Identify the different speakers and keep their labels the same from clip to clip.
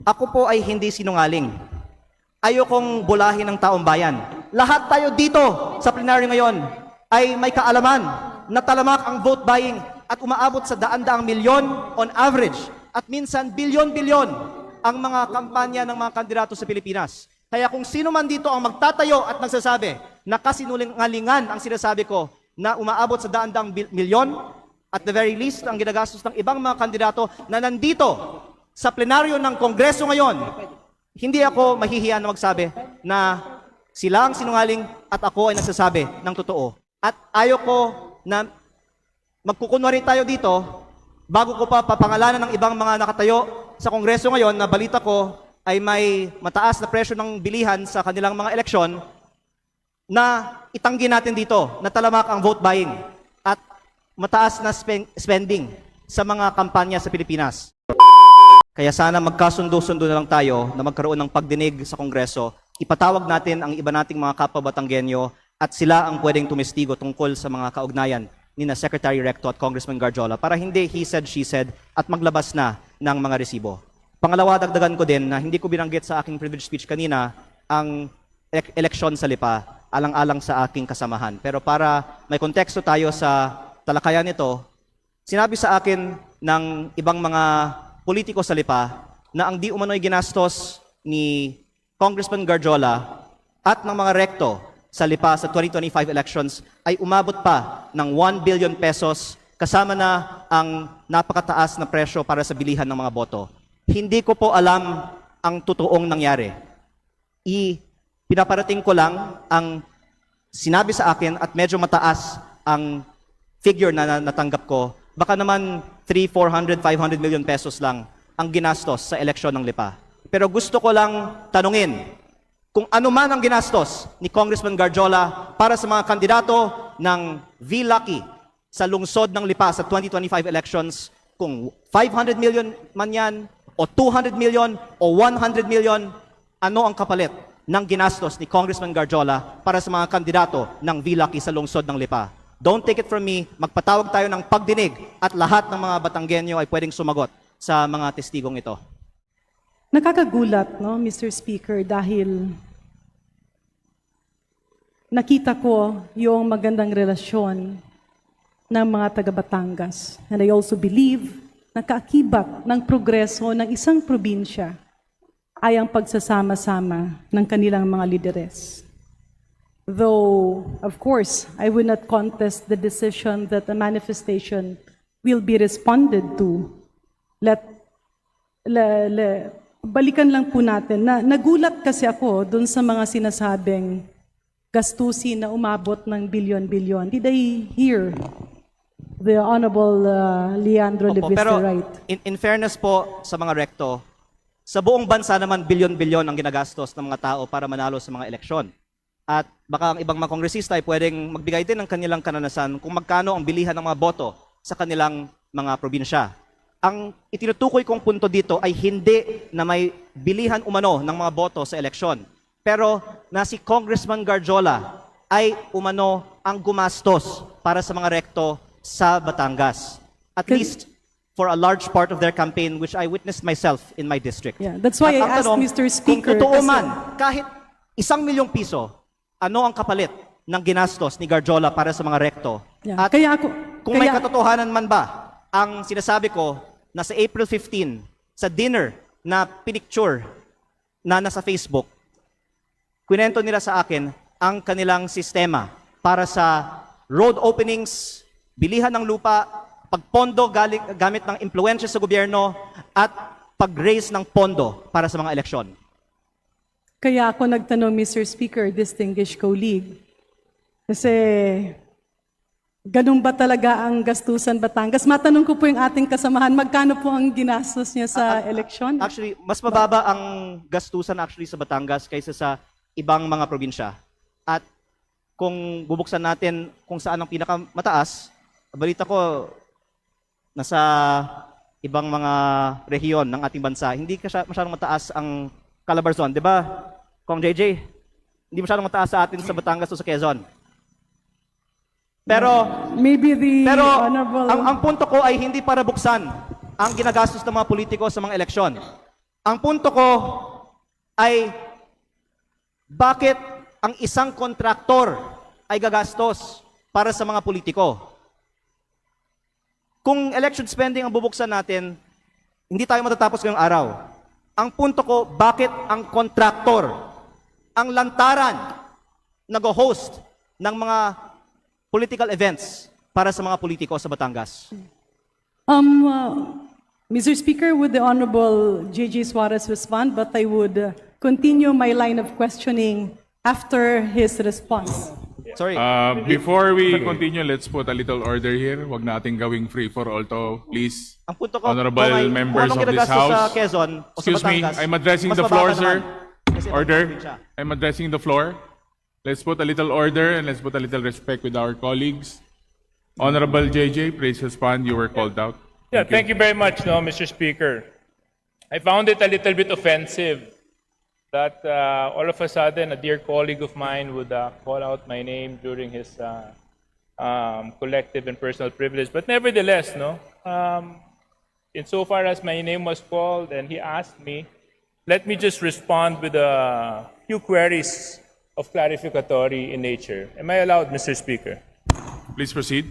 Speaker 1: Ako po ay hindi sinungaling. Ayokong bulahin ng taong bayan. Lahat tayo dito sa plenaryo ngayon ay may kaalaman na talamak ang vote buying at umaabot sa daan-daang milyon on average at minsan bilyon-bilyon ang mga kampanya ng mga kandidato sa Pilipinas. Kaya kung sino man dito ang magtatayo at nagsasabi na kasinungalingan ang sinasabi ko na umaabot sa daan-daang milyon, at the very least ang ginagastos ng ibang mga kandidato na nandito sa plenaryo ng Kongreso ngayon, hindi ako mahihiya na magsabi na sila ang sinungaling at ako ay nagsasabi ng totoo. At ayoko na magkukunwari tayo dito bago ko pa papangalanan ng ibang mga nakatayo sa Kongreso ngayon na balita ko ay may mataas na presyo ng bilihan sa kanilang mga eleksyon na itanggi natin dito na talamak ang vote buying at mataas na spending sa mga kampanya sa Pilipinas. Kaya sana magkasundo-sundo na lang tayo na magkaroon ng pagdinig sa Kongreso. Ipatawag natin ang iba nating mga kapwa Batanggenyo at sila ang pwedeng tumestigo tungkol sa mga kaugnayan ni na Secretary Recto at Congressman Garjola para hindi he said, she said at maglabas na ng mga resibo. Pangalawa, dagdagan ko din na hindi ko binanggit sa aking privilege speech kanina ang eleksyon sa Lipa, alang-alang sa aking kasamahan. Pero para may konteksto tayo sa talakayan nito, sinabi sa akin ng ibang mga politiko sa Lipa na ang di umano'y ginastos ni Congressman Garjola at ng mga Recto sa Lipa sa 2025 elections ay umabot pa ng 1 billion pesos kasama na ang napakataas na presyo para sa bilihan ng mga boto. Hindi ko po alam ang totoong nangyari. Pinaparating ko lang ang sinabi sa akin at medyo mataas ang figure na natanggap ko. Baka naman 300, 400, 500 million pesos lang ang ginastos sa eleksyon ng Lipa. Pero gusto ko lang tanungin kung ano man ang ginastos ni Congressman Garjola para sa mga kandidato ng V-Lucky sa lungsod ng Lipa sa 2025 elections, kung 500 million man yan, o 200 million, o 100 million, ano ang kapalit ng ginastos ni Congressman Garjola para sa mga kandidato ng V-Lucky sa lungsod ng Lipa? Don't take it from me, magpatawag tayo ng pagdinig at lahat ng mga Batanggenyo ay pwedeng sumagot sa mga testigong ito.
Speaker 2: Nakakagulat, no, Mr. Speaker, dahil nakita ko yung magandang relasyon ng mga taga-Batangas. And I also believe na kaakibat ng progreso ng isang probinsya ay ang pagsasama-sama ng kanilang mga lideres. Though, of course, I would not contest the decision that the manifestation will be responded to. Balikan lang po natin na nagulat kasi ako dun sa mga sinasabing gastusin na umabot ng bilyon-bilyon. Did I hear the Honorable Leandro
Speaker 1: Opo,
Speaker 2: Levister
Speaker 1: pero
Speaker 2: right?
Speaker 1: in fairness po sa mga Recto, sa buong bansa naman bilyon-bilyon ang ginagastos ng mga tao para manalo sa mga eleksyon. At baka ang ibang mga kongresista ay pwedeng magbigay din ng kanilang kananasan kung magkano ang bilihan ng mga boto sa kanilang mga probinsya. Ang itinutukoy kong punto dito ay hindi na may bilihan umano ng mga boto sa eleksyon. Pero na si Congressman Garjola ay umano ang gumastos para sa mga Recto sa Batangas. At least for a large part of their campaign, which I witnessed myself in my district.
Speaker 2: Yeah, that's why
Speaker 1: At
Speaker 2: I
Speaker 1: ang
Speaker 2: asked
Speaker 1: tanong,
Speaker 2: Mr. Speaker.
Speaker 1: kung totoo
Speaker 2: kasi-
Speaker 1: man, kahit 1 milyong piso, ano ang kapalit ng ginastos ni Garjola para sa mga Recto?
Speaker 2: Yeah,
Speaker 1: At kung may
Speaker 2: kaya-
Speaker 1: katotohanan man ba, ang sinasabi ko na sa April 15, sa dinner na pinicture na nasa Facebook, kwento nila sa akin ang kanilang sistema para sa road openings, bilihan ng lupa, pagpondo gamit ng impluensya sa gobyerno, at pag-raise ng pondo para sa mga eleksyon.
Speaker 2: Kaya ako nagtanong, Mr. Speaker, distinguished colleague, kasi ganun ba talaga ang gastusan Batangas? Matanong ko po yung ating kasamahan, magkano po ang ginastos niya sa eleksyon?
Speaker 1: Actually, mas mababa ang gastusan actually sa Batangas kaysa sa ibang mga probinsya. At kung bubuksan natin kung saan ang pinakamataas, balita ko nasa ibang mga rehiyon ng ating bansa, hindi masyadong mataas ang Calabarzon, di ba? Kong JJ, hindi masyadong mataas sa atin sa Batangas o sa Quezon. Pero
Speaker 2: Maybe the Honorable...
Speaker 1: ang punto ko ay hindi para buksan ang ginagastos ng mga politiko sa mga eleksyon. Ang punto ko ay bakit ang isang kontraktor ay gagastos para sa mga politiko? Kung election spending ang bubuksan natin, hindi tayo matatapos ngayong araw. Ang punto ko, bakit ang kontraktor, ang lantaran, nag-host ng mga political events para sa mga politiko sa Batangas?
Speaker 2: Mr. Speaker, would the Honorable J.J. Suarez respond? But I would continue my line of questioning after his response.
Speaker 1: Sorry.
Speaker 3: Before we continue, let's put a little order here. Huwag nating gawing free for all to, please.
Speaker 1: Ang punto ko,
Speaker 3: Honorable
Speaker 1: kung
Speaker 3: members
Speaker 1: anong
Speaker 3: of this
Speaker 1: ginagastos sa
Speaker 3: House.
Speaker 1: Quezon o sa
Speaker 3: Excuse me,
Speaker 1: Batangas,
Speaker 3: I'm addressing
Speaker 1: mas
Speaker 3: the floor,
Speaker 1: mababa
Speaker 3: sir.
Speaker 1: naman. Kasi
Speaker 3: Order.
Speaker 1: probinsya.
Speaker 3: I'm addressing the floor. Let's put a little order and let's put a little respect with our colleagues. Honorable JJ, please respond. You were called out.
Speaker 4: Yeah, thank you very much, no, Mr. Speaker. I found it a little bit offensive that all of a sudden a dear colleague of mine would call out my name during his collective and personal privilege. But nevertheless, no, insofar as my name was called and he asked me, let me just respond with a few queries of clarificatory in nature. Am I allowed, Mr. Speaker?
Speaker 3: Please proceed.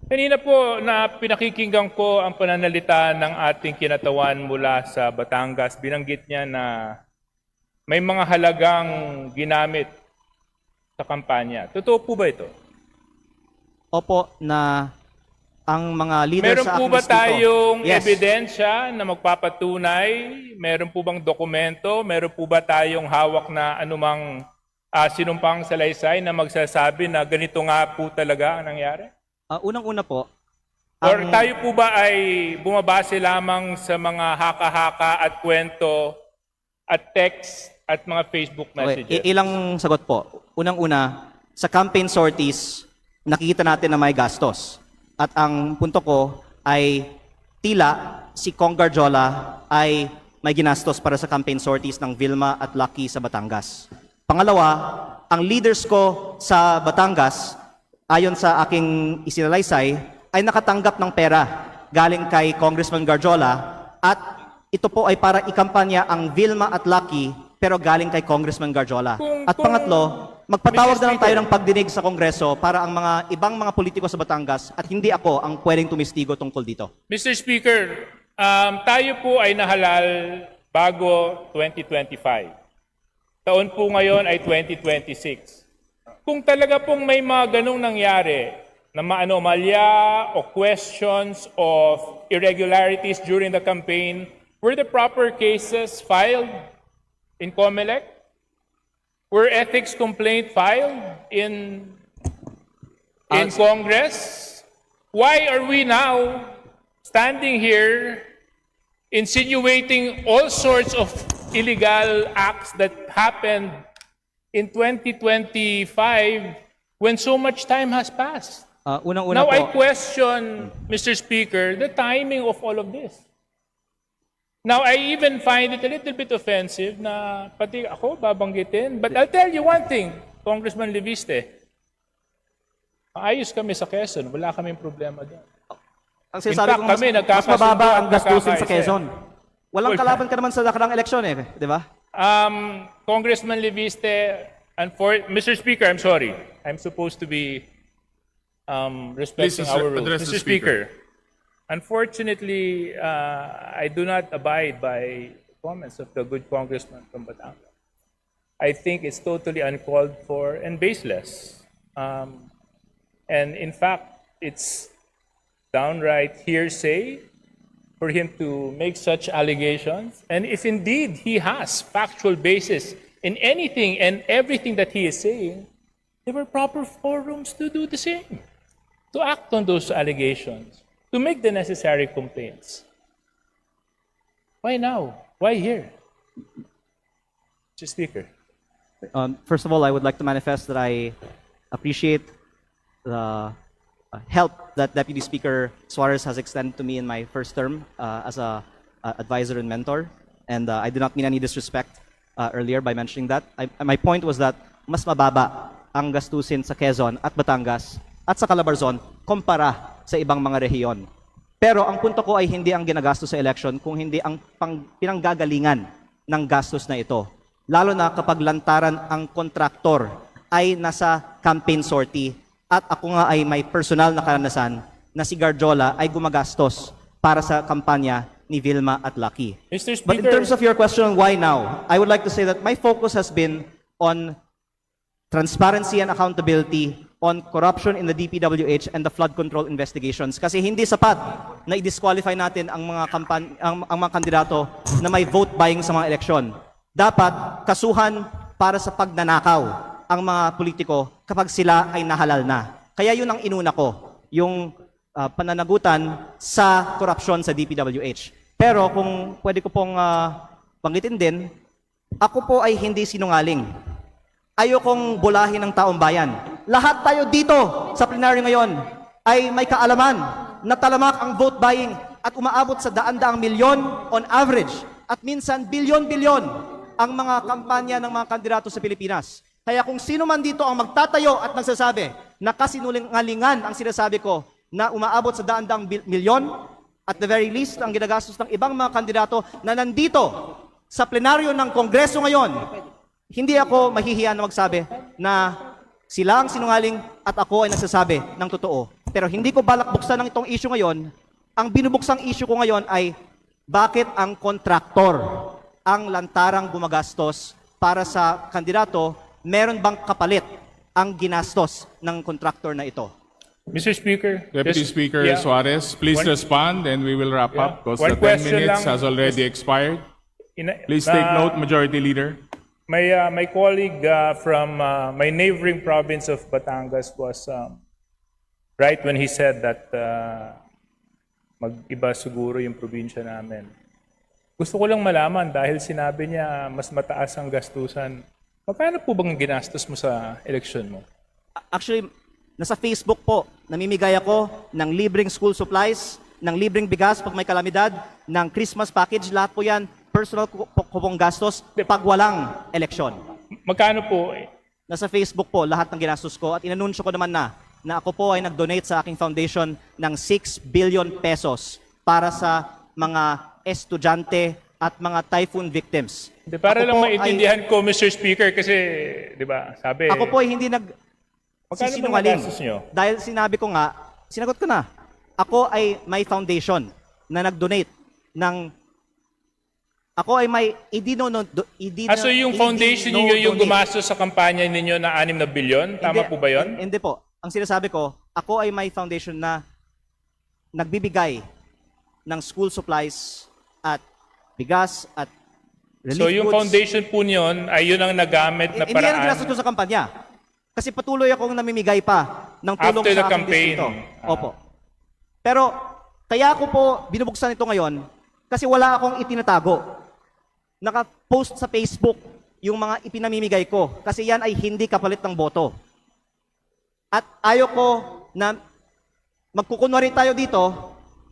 Speaker 4: Kanina po na pinakikinggan ko ang pananalita ng ating kinatawan mula sa Batangas. Binanggit niya na may mga halagang ginamit sa kampanya. Totoo po ba ito?
Speaker 1: Opo, na ang mga leaders
Speaker 4: Meron
Speaker 1: sa
Speaker 4: po
Speaker 1: aking
Speaker 4: ba
Speaker 1: distrito-
Speaker 4: tayong
Speaker 1: Yes.
Speaker 4: ebidensya na magpapatunay? Meron po bang dokumento? Meron po ba tayong hawak na anumang sinumpang salaysay na magsasabi na ganito nga po talaga ang nangyari?
Speaker 1: Unang-una po,
Speaker 4: Or tayo po ba ay bumabase lamang sa mga haka-haka at kwento at text at mga Facebook
Speaker 1: okay,
Speaker 4: messages?
Speaker 1: ilang sagot po. Unang-una, sa campaign sorties, nakikita natin na may gastos. At ang punto ko ay tila si Kong Garjola ay may ginastos para sa campaign sorties ng Vilma at Lucky sa Batangas. Pangalawa, ang leaders ko sa Batangas, ayon sa aking isinalaysay, ay nakatanggap ng pera galing kay Congressman Garjola at ito po ay para ikampanya ang Vilma at Lucky pero galing kay Congressman Garjola. At pangatlo, magpatawag na lang tayo ng pagdinig sa Kongreso para ang mga ibang mga politiko sa Batangas at hindi ako ang pwedeng tumistigo tungkol dito.
Speaker 4: Mr. Speaker, tayo po ay nahalal bago 2025. Taon po ngayon ay 2026. Kung talaga pong may mga ganong nangyari na maanomalya o questions of irregularities during the campaign, were the proper cases filed in COMELEC? Were ethics complaint filed in Congress? Why are we now standing here insinuating all sorts of illegal acts that happened in 2025 when so much time has passed?
Speaker 1: Unang-una
Speaker 4: Now
Speaker 1: po,
Speaker 4: I question, Mr. Speaker, the timing of all of this. Now I even find it a little bit offensive na pati ako babanggitin. But I'll tell you one thing, Congressman Leviste, ayos kami sa Quezon, wala kaming problema doon.
Speaker 1: ang sinasabi
Speaker 4: in fact,
Speaker 1: ko
Speaker 4: kami,
Speaker 1: mas
Speaker 4: nagkakasundo
Speaker 1: mababa
Speaker 4: at
Speaker 1: ang gastusin sa
Speaker 4: nagkakaisa.
Speaker 1: Quezon. Walang
Speaker 4: Wala.
Speaker 1: kalaban ka naman sa nakarang eleksyon di ba?
Speaker 4: Congressman Leviste, Mr. Speaker, I'm sorry. I'm supposed to be respecting
Speaker 3: Please,
Speaker 4: our rules.
Speaker 3: address the
Speaker 4: Mr. Speaker, unfortunately, I do not abide by comments of the good congressman from Batangas. I think it's totally uncalled for and baseless. And in fact, it's downright hearsay for him to make such allegations. And if indeed he has factual basis in anything and everything that he is saying, there were proper forums to do the same, to act on those allegations, to make the necessary complaints. Why now? Why here? Mr. Speaker.
Speaker 1: First of all, I would like to manifest that I appreciate the help that Deputy Speaker Suarez has extended to me in my first term as a advisor and mentor. And I did not mean any disrespect earlier by mentioning that. My point was that mas mababa ang gastusin sa Quezon at Batangas at sa Calabarzon kumpara sa ibang mga rehiyon. Pero ang punto ko ay hindi ang ginagastos sa election, kung hindi ang pinanggagalingan ng gastos na ito. Lalo na kapag lantaran ang kontraktor ay nasa campaign sortie at ako nga ay may personal na karanasan na si Garjola ay gumagastos para sa kampanya ni Vilma at Lucky.
Speaker 4: Mr.
Speaker 1: But in
Speaker 4: Speaker,
Speaker 1: terms of your question, why now? I would like to say that my focus has been on transparency and accountability on corruption in the DPWH and the flood control investigations. Kasi hindi sapat na i-disqualify natin ang mga ang mga kandidato na may vote buying sa mga eleksyon. Dapat kasuhan para sa pagnanakaw ang mga politiko kapag sila ay nahalal na. Kaya yun ang inuna ko, yung pananagutan sa korupsyon sa DPWH. Pero kung pwede ko pong banggitin din, ako po ay hindi sinungaling. Ayokong bulahin ng taong bayan. Lahat tayo dito sa plenaryo ngayon ay may kaalaman na talamak ang vote buying at umaabot sa daan-daang milyon on average at minsan bilyon-bilyon ang mga kampanya ng mga kandidato sa Pilipinas. Kaya kung sino man dito ang magtatayo at nagsasabi na kasinungalingan ang sinasabi ko na umaabot sa daan-daang milyon, at the very least, ang ginagastos ng ibang mga kandidato na nandito sa plenaryo ng Kongreso ngayon, hindi ako mahihiya na magsabi na sila ang sinungaling at ako ay nagsasabi ng totoo. Pero hindi ko balak buksan ng itong issue ngayon. Ang binubuksang issue ko ngayon ay bakit ang kontraktor ang lantarang gumagastos para sa kandidato, meron bang kapalit ang ginastos ng kontraktor na ito?
Speaker 4: Mr. Speaker,
Speaker 3: Deputy
Speaker 4: just-
Speaker 3: Speaker
Speaker 4: yeah.
Speaker 3: Suarez, please
Speaker 4: One-
Speaker 3: respond and we will wrap
Speaker 4: Yeah.
Speaker 3: up because
Speaker 4: One
Speaker 3: the 10
Speaker 4: question
Speaker 3: minutes
Speaker 4: lang.
Speaker 3: has already expired. Please
Speaker 4: Na-
Speaker 3: take note, Majority Leader.
Speaker 4: My colleague from my neighboring province of Batangas was right when he said that mag-iba siguro yung probinsya namin. Gusto ko lang malaman dahil sinabi niya mas mataas ang gastusan. Magkano po bang ginastos mo sa eleksyon mo?
Speaker 1: Actually, nasa Facebook po, namimigay ako ng libreng school supplies, ng libreng bigas pag may kalamidad, ng Christmas package, lahat po yan, personal ko pong gastos pag walang eleksyon.
Speaker 4: Magkano po?
Speaker 1: Nasa Facebook po, lahat ng ginastos ko at inanunsyo ko naman na ako po ay nag-donate sa aking foundation ng 6 billion pesos para sa mga estudyante at mga typhoon victims.
Speaker 4: Di, para
Speaker 1: Ako
Speaker 4: lang
Speaker 1: po
Speaker 4: maintindihan ko, Mr. Speaker, kasi, di ba, sabi...
Speaker 1: Ako po ay hindi
Speaker 4: Magkano
Speaker 1: sisinungaling.
Speaker 4: ba nagastos nyo?
Speaker 1: Dahil sinabi ko nga, sinagot ko na, ako ay may foundation na nag-donate ng, ako ay may,
Speaker 4: So yung foundation niyo yung gumastos sa kampanya ninyo na 6 na bilyon? Tama po ba yun?
Speaker 1: Hindi po. Ang sinasabi ko, ako ay may foundation na nagbibigay ng school supplies at bigas at relief
Speaker 4: So yung
Speaker 1: goods.
Speaker 4: foundation po niyon ay yun ang nagamit na
Speaker 1: Hindi yan ang
Speaker 4: paraan
Speaker 1: ginastos ko sa kampanya. Kasi patuloy akong namimigay pa ng tulong
Speaker 4: after the
Speaker 1: sa aking
Speaker 4: campaign.
Speaker 1: distrito. Opo. Pero kaya ako po binubuksan ito ngayon kasi wala akong itinatago. Naka-post sa Facebook yung mga ipinamimigay ko kasi yan ay hindi kapalit ng boto. At ayoko na magkukunwari tayo dito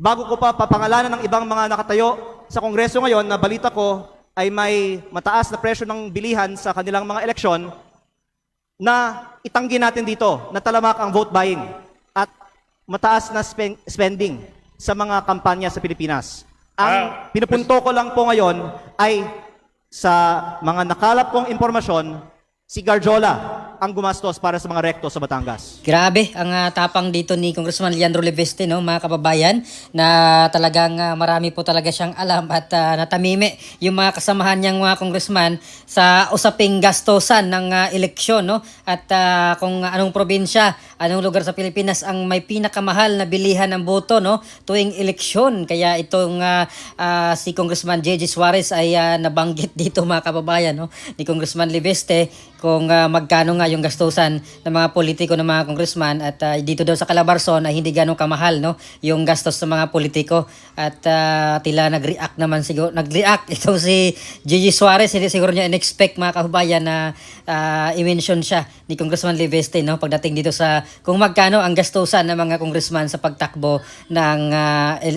Speaker 1: bago ko pa papangalanan ng ibang mga nakatayo sa Kongreso ngayon na balita ko ay may mataas na presyo ng bilihan sa kanilang mga eleksyon na itanggi natin dito na talamak ang vote buying at mataas na spending sa mga kampanya sa Pilipinas. Ang pinupunto ko lang po ngayon ay sa mga nakalap kong impormasyon, si Garjola ang gumastos para sa mga rekto sa Batangas.
Speaker 5: Grabe ang tapang dito ni Congressman Leandro Leveste, no, mga kababayan, na talagang marami po talaga siyang alam at natamime yung mga kasamahan niyang mga congressman sa usaping gastosan ng eleksyon, no? At kung anong probinsya, anong lugar sa Pilipinas ang may pinakamahal na bilihan ng boto, no, tuwing eleksyon. Kaya itong si Congressman JJ Suarez ay nabanggit dito, mga kababayan, no, ni Congressman Leveste kung magkano nga yung gastusan ng mga politiko, ng mga congressman, at dito daw sa Calabarzon ay hindi ganong kamahal, no, yung gastos ng mga politiko. At tila nag-react naman siguro, nag-react ito si Gigi Suarez, hindi siguro niya in-expect, mga kababayan, na i-mention siya ni Congressman Leveste, no, pagdating dito sa kung magkano ang gastusan ng mga congressman sa pagtakbo ng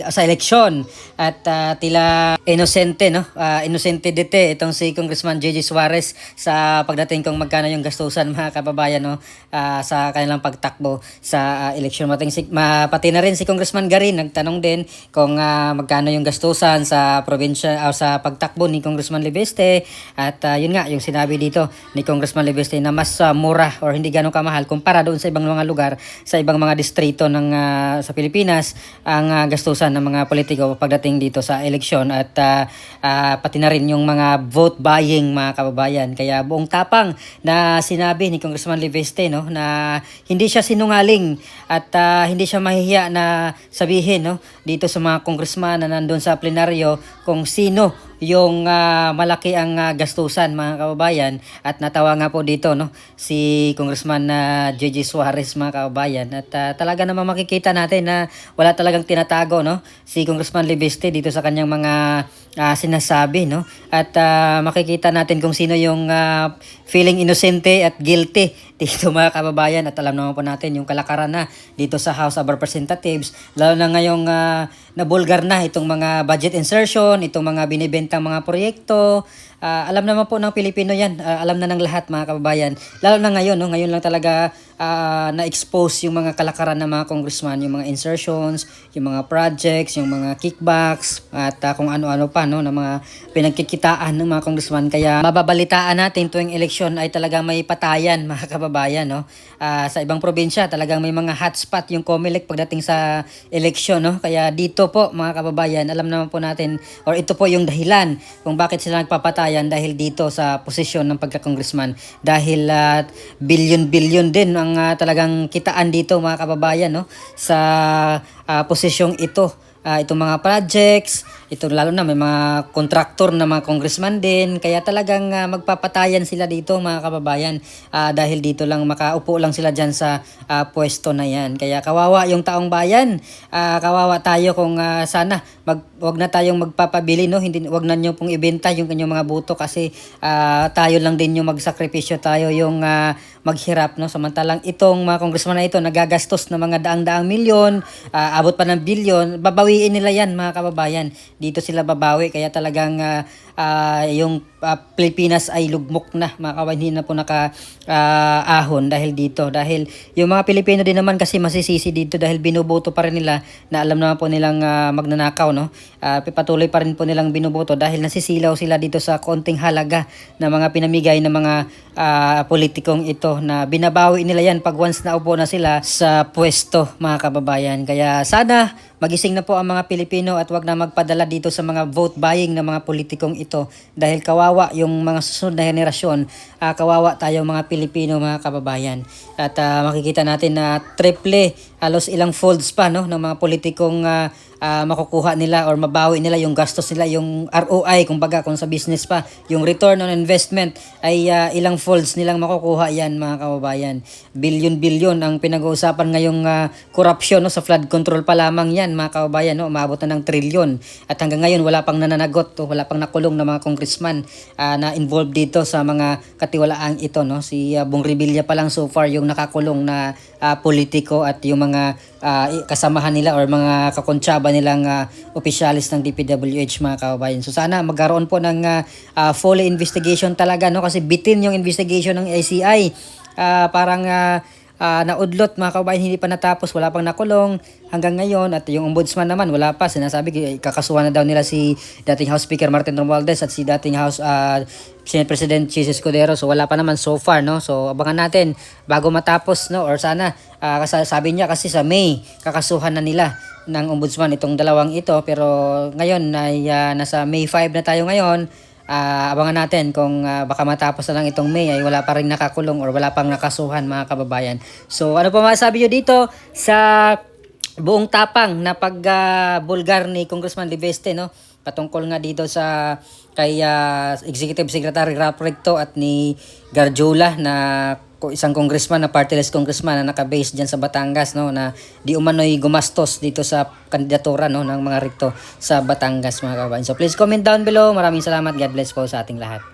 Speaker 5: sa eleksyon. At tila inosente, no? Inosente dite itong si Congressman JJ Suarez sa pagdating kung magkano yung gastusan, mga kababayan, no? Sa kanilang pagtakbo sa eleksyon. Pati na rin si Congressman Garin nagtanong din kung magkano yung gastusan sa probinsya sa pagtakbo ni Congressman Libeste. At yun nga, yung sinabi dito ni Congressman Libeste na mas mura or hindi ganun kamahal kumpara doon sa ibang mga lugar, sa ibang mga distrito ng sa Pilipinas, ang gastusan ng mga politiko pagdating dito sa eleksyon. At pati na rin yung mga vote buying, mga kababayan. Kaya buong tapang na sinabi ni Congressman Libeste, no, na hindi siya sinungaling at hindi siya mahihiya na sabihin, no, dito sa mga congressman na nandun sa plenaryo kung sino yung malaki ang gastusan, mga kababayan. At natawa nga po dito, no, si Congressman JJ Suarez, mga kababayan. At talaga naman makikita natin na wala talagang tinatago, no, si Congressman Libeste dito sa kanyang mga sinasabi, no. At makikita natin kung sino yung feeling inosente at guilty dito, mga kababayan. At alam naman po natin yung kalakaran na dito sa House of Representatives, lalo na ngayong nabulgar na itong mga budget insertion, itong mga binibentang mga proyekto. Alam naman po ng Pilipino yan, alam na ng lahat, mga kababayan. Lalo na ngayon, no? Ngayon lang talaga na-expose yung mga kalakaran ng mga congressman, yung mga insertions, yung mga projects, yung mga kickbacks, at kung ano-ano pa, no, na mga pinagkikitaan ng mga congressman. Kaya mababalitaan natin tuwing eleksyon ay talagang may patayan, mga kababayan, no. Sa ibang probinsya talagang may mga hotspot yung COMELEC pagdating sa eleksyon, no. Kaya dito po, mga kababayan, alam naman po natin, or ito po yung dahilan kung bakit sila nagpapatayan, dahil dito sa posisyon ng pagka-congressman. Dahil bilyon-bilyon din ang talagang kitaan dito, mga kababayan, no, sa posisyong ito. Itong mga projects, ito lalo na may mga kontraktor na mga congressman din, kaya talagang magpapatayan sila dito, mga kababayan, dahil dito lang makaupo lang sila dyan sa pwesto na yan. Kaya kawawa yung taong bayan, kawawa tayo kung sana wag na tayong magpapabili, no, hindi, wag na nyo pong ibenta yung kanyang mga boto, kasi tayo lang din yung magsakripisyo, tayo yung maghirap, no. Samantalang itong mga congressman na ito nagagastos ng mga daang-daang milyon, abot pa ng bilyon, babawiin nila yan, mga kababayan. Dito sila babawi, kaya talagang yung Pilipinas ay lugmok na, mga kababayan, hindi na po naka-ahon dahil dito. Dahil yung mga Pilipino din naman kasi masisisi dito dahil binuboto pa rin nila na alam naman po nilang magnanakaw, no. Patuloy pa rin po nilang binuboto dahil nasisilaw sila dito sa konting halaga na mga pinamigay ng mga politikong ito, na binabawi nila yan pag once na upo na sila sa pwesto, mga kababayan. Kaya sana magising na po ang mga Pilipino at wag na magpadala dito sa mga vote buying ng mga politikong ito, dahil kawawa yung mga susunod na henerasyon, kawawa tayo mga Pilipino, mga kababayan. At makikita natin na triple, halos ilang folds pa, no, ng mga politikong makukuha nila or mabawi nila yung gastos nila, yung ROI, kumbaga kung sa business pa, yung return on investment ay ilang folds nilang makukuha yan, mga kababayan. Bilyon-bilyon ang pinag-uusapan ngayong corruption, no, sa flood control pa lamang yan, mga kababayan, no, umabot na ng trilyon. At hanggang ngayon wala pang nananagot, wala pang nakulong na mga congressman na involved dito sa mga katiwalaang ito, no. Si Bong Revilla pa lang so far yung nakakulong na politiko, at yung mga kasamahan nila or mga kakontsaba nilang opisyalis ng DPWH, mga kababayan. So sana magkaroon po ng fully investigation talaga, no, kasi bitin yung investigation ng ICI. Parang naudlot, mga kababayan, hindi pa natapos, wala pang nakulong hanggang ngayon. At yung ombudsman naman wala pa, sinasabi kakasuhan na daw nila si dating House Speaker Martin Romualdez at si dating House Senate President Chis Escudero. So wala pa naman so far, no. So abangan natin bago matapos, no, or sana sabi niya kasi sa May kakasuhan na nila ng ombudsman itong dalawang ito, pero ngayon ay nasa May 5 na tayo ngayon. Abangan natin kung baka matapos na lang itong May ay wala pa rin nakakulong or wala pang nakasuhan, mga kababayan. So ano pa masabi nyo dito sa buong tapang na pagbulgar ni Congressman Libeste, no, patungkol nga dito sa kay Executive Secretary Rap Recto at ni Garjola, na isang congressman, na party-less congressman na naka-base dyan sa Batangas, no, na di umano'y gumastos dito sa kandidatura, no, ng mga Recto sa Batangas, mga kababayan. So please comment down below. Maraming salamat. God bless po sa ating lahat.